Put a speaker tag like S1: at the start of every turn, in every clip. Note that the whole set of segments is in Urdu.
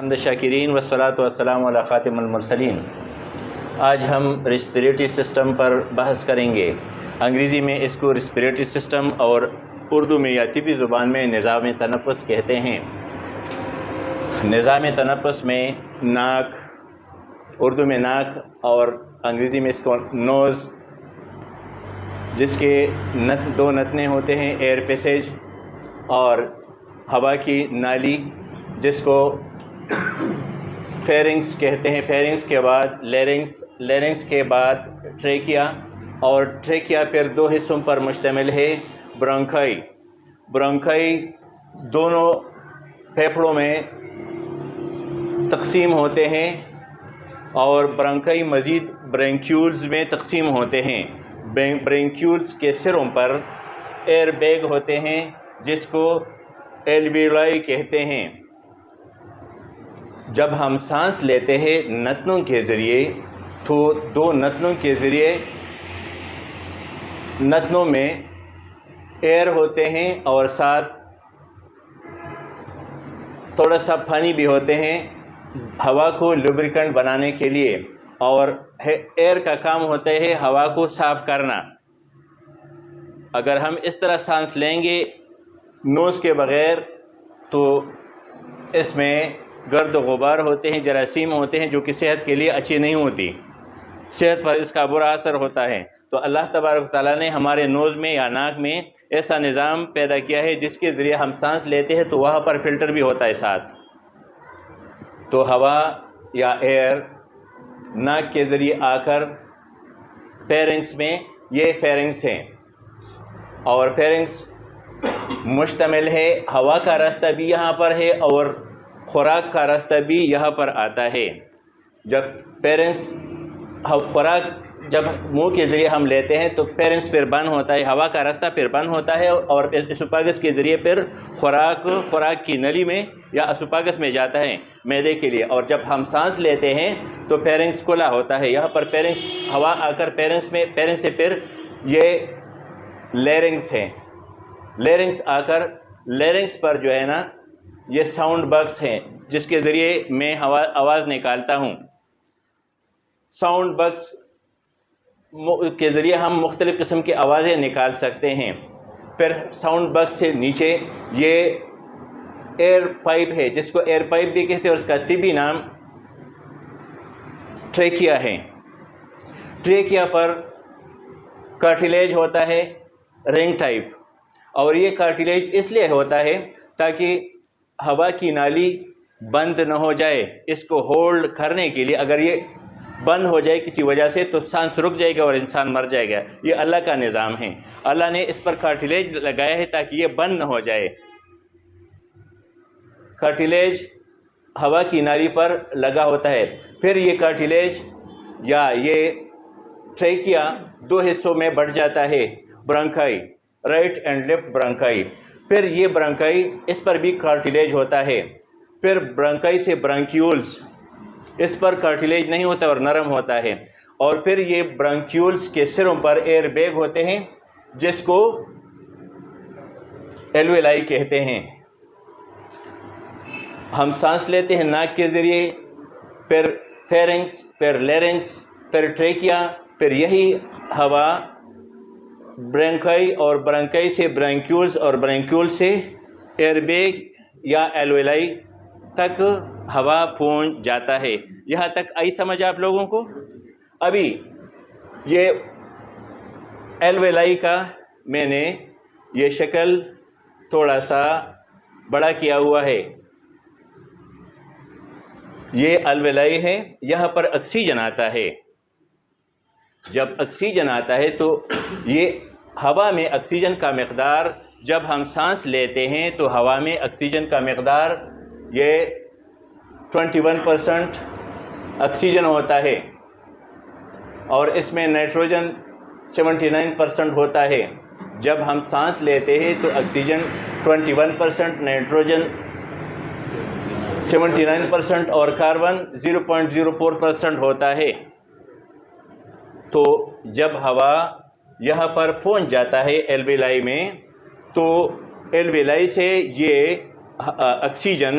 S1: حمد شاکرین والصلاۃ والسلام علی خاتم المرسلین۔ آج ہم ریسپریٹری سسٹم پر بحث کریں گے۔ انگریزی میں اس کو ریسپریٹری سسٹم اور اردو میں یا طبی زبان میں نظام تنفس کہتے ہیں۔ نظام تنفس میں ناک، اردو میں ناک اور انگریزی میں اس کو نوز، جس کے دو نتنے ہوتے ہیں، ایئر پیسیج اور ہوا کی نالی، جس کو فیرنگس کہتے ہیں۔ فیرنگس کے بعد لیرنگس کے بعد ٹریکیا، اور ٹریکیا پھر دو حصوں پر مشتمل ہے، برونکائی دونوں پھیپھڑوں میں تقسیم ہوتے ہیں، اور برونکائی مزید برینکیولز میں تقسیم ہوتے ہیں۔ برینکیولز کے سروں پر ایئر بیگ ہوتے ہیں، جس کو ایلویولائی کہتے ہیں۔ جب ہم سانس لیتے ہیں نتنوں کے ذریعے، تو دو نتنوں کے ذریعے نتنوں میں ایئر ہوتے ہیں اور ساتھ تھوڑا سا پانی بھی ہوتے ہیں ہوا کو لوبریکنٹ بنانے کے لیے، اور ایئر کا کام ہوتا ہے ہوا کو صاف کرنا۔ اگر ہم اس طرح سانس لیں گے نوز کے بغیر، تو اس میں گرد و غبار ہوتے ہیں، جراثیم ہوتے ہیں، جو کہ صحت کے لیے اچھی نہیں ہوتی، صحت پر اس کا برا اثر ہوتا ہے۔ تو اللہ تبارک و تعالیٰ نے ہمارے نوز میں یا ناک میں ایسا نظام پیدا کیا ہے جس کے ذریعے ہم سانس لیتے ہیں، تو وہاں پر فلٹر بھی ہوتا ہے ساتھ۔ تو ہوا یا ایئر ناک کے ذریعے آ کر فیرنگس میں، یہ فیرنگس ہیں، اور فیرنگس مشتمل ہے، ہوا کا راستہ بھی یہاں پر ہے اور خوراک کا راستہ بھی یہاں پر آتا ہے۔ جب فیرنگس خوراک جب منہ کے ذریعے ہم لیتے ہیں تو فیرنگس پھر بند ہوتا ہے، ہوا کا راستہ پھر بند ہوتا ہے، اور اسوفاگس کے ذریعے پھر خوراک کی نلی میں یا اسوفاگس میں جاتا ہے معدے کے لیے۔ اور جب ہم سانس لیتے ہیں تو فیرنگس کھلا ہوتا ہے، یہاں پر فیرنگس ہوا آ کر فیرنگس سے پھر یہ لیرنگس ہے، لیرنگس آ کر لیرنگس پر جو ہے نا، یہ ساؤنڈ باکس ہیں جس کے ذریعے میں آواز نکالتا ہوں۔ ساؤنڈ باکس کے ذریعے ہم مختلف قسم کی آوازیں نکال سکتے ہیں۔ پھر ساؤنڈ باکس سے نیچے یہ ایئر پائپ ہے، جس کو ایئر پائپ بھی کہتے ہیں، اور اس کا طبی نام ٹریکیا ہے۔ ٹریکیا پر کارٹیلیج ہوتا ہے رنگ ٹائپ، اور یہ کارٹیلیج اس لیے ہوتا ہے تاکہ ہوا کی نالی بند نہ ہو جائے۔ اس کو ہولڈ کرنے کے لیے اگر یہ بند ہو جائے کسی وجہ سے تو سانس رک جائے گا اور انسان مر جائے گا۔ یہ اللہ کا نظام ہے، اللہ نے اس پر کارٹیلیج لگایا ہے تاکہ یہ بند نہ ہو جائے۔ کارٹیلیج ہوا کی نالی پر لگا ہوتا ہے۔ پھر یہ کارٹیلیج یا یہ ٹریکیا دو حصوں میں بٹ جاتا ہے، برونکائی، رائٹ اینڈ لیفٹ برونکائی۔ پھر یہ برونکائی، اس پر بھی کارٹیلیج ہوتا ہے۔ پھر برونکائی سے برونکیولز، اس پر کارٹیلیج نہیں ہوتا اور نرم ہوتا ہے، اور پھر یہ برونکیولز کے سروں پر ایئر بیگ ہوتے ہیں، جس کو ایلویلائی کہتے ہیں۔ ہم سانس لیتے ہیں ناک کے ذریعے، پھر فیرنگس، پھر لیرنگس، پھر ٹریکیا، پھر یہی ہوا برونکائی اور برونکائی سے برونکیولز اور برونکیولز سے ایئر بیگ یا ایلویلائی تک ہوا پہنچ جاتا ہے۔ یہاں تک آئی سمجھ آپ لوگوں کو؟ ابھی یہ ایلویلائی کا میں نے یہ شکل تھوڑا سا بڑا کیا ہوا ہے۔ یہ الویلائی ہے، یہاں پر آکسیجن آتا ہے۔ جب آکسیجن آتا ہے تو یہ ہوا میں آکسیجن کا مقدار، جب ہم سانس لیتے ہیں تو ہوا میں آکسیجن کا مقدار یہ 21% آکسیجن ہوتا ہے، اور اس میں نائٹروجن 79% ہوتا ہے۔ جب ہم سانس لیتے ہیں تو آکسیجن 21%، نائٹروجن 79% اور کاربن 0.04% ہوتا ہے۔ تو جب ہوا یہاں پر پہنچ جاتا ہے ایلویلائی میں، تو ایلویلائی سے یہ آکسیجن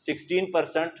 S1: 16%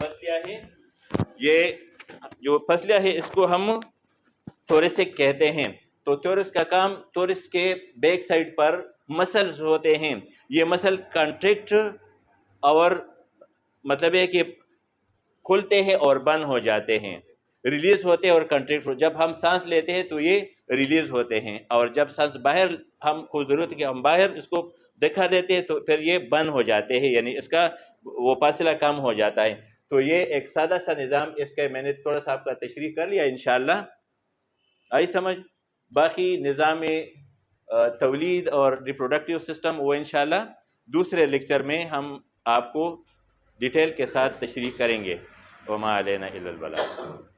S1: فصلیہ ہے، یہ جو فصلیہ ہے اس کو ہم تھورسک کہتے ہیں. تو تھورس کا کام، تھورس کے بیک سائڈ پر مسلز ہوتے ہیں، یہ مسل کنٹریکٹ اور مطلب ہے کہ کھلتے ہیں اور بند ہو جاتے ہیں، ریلیز ہوتے ہیں اور کنٹریکٹ. جب ہم سانس لیتے ہیں تو یہ ریلیز ہوتے ہیں، اور جب سانس باہر ہم کو ضرورت ہے کہ ہم باہر اس کو دکھا دیتے ہیں تو پھر یہ بند ہو جاتے ہیں، یعنی اس کا وہ فاصلہ کم ہو جاتا ہے. تو یہ ایک سادہ سا نظام، اس کا میں نے تھوڑا سا آپ کا تشریح کر لیا، انشاءاللہ آئی سمجھ. باقی نظام تولید اور ریپروڈکٹیو سسٹم وہ انشاءاللہ دوسرے لیکچر میں ہم آپ کو ڈیٹیل کے ساتھ تشریح کریں گے. وما علینا الا البلاغ.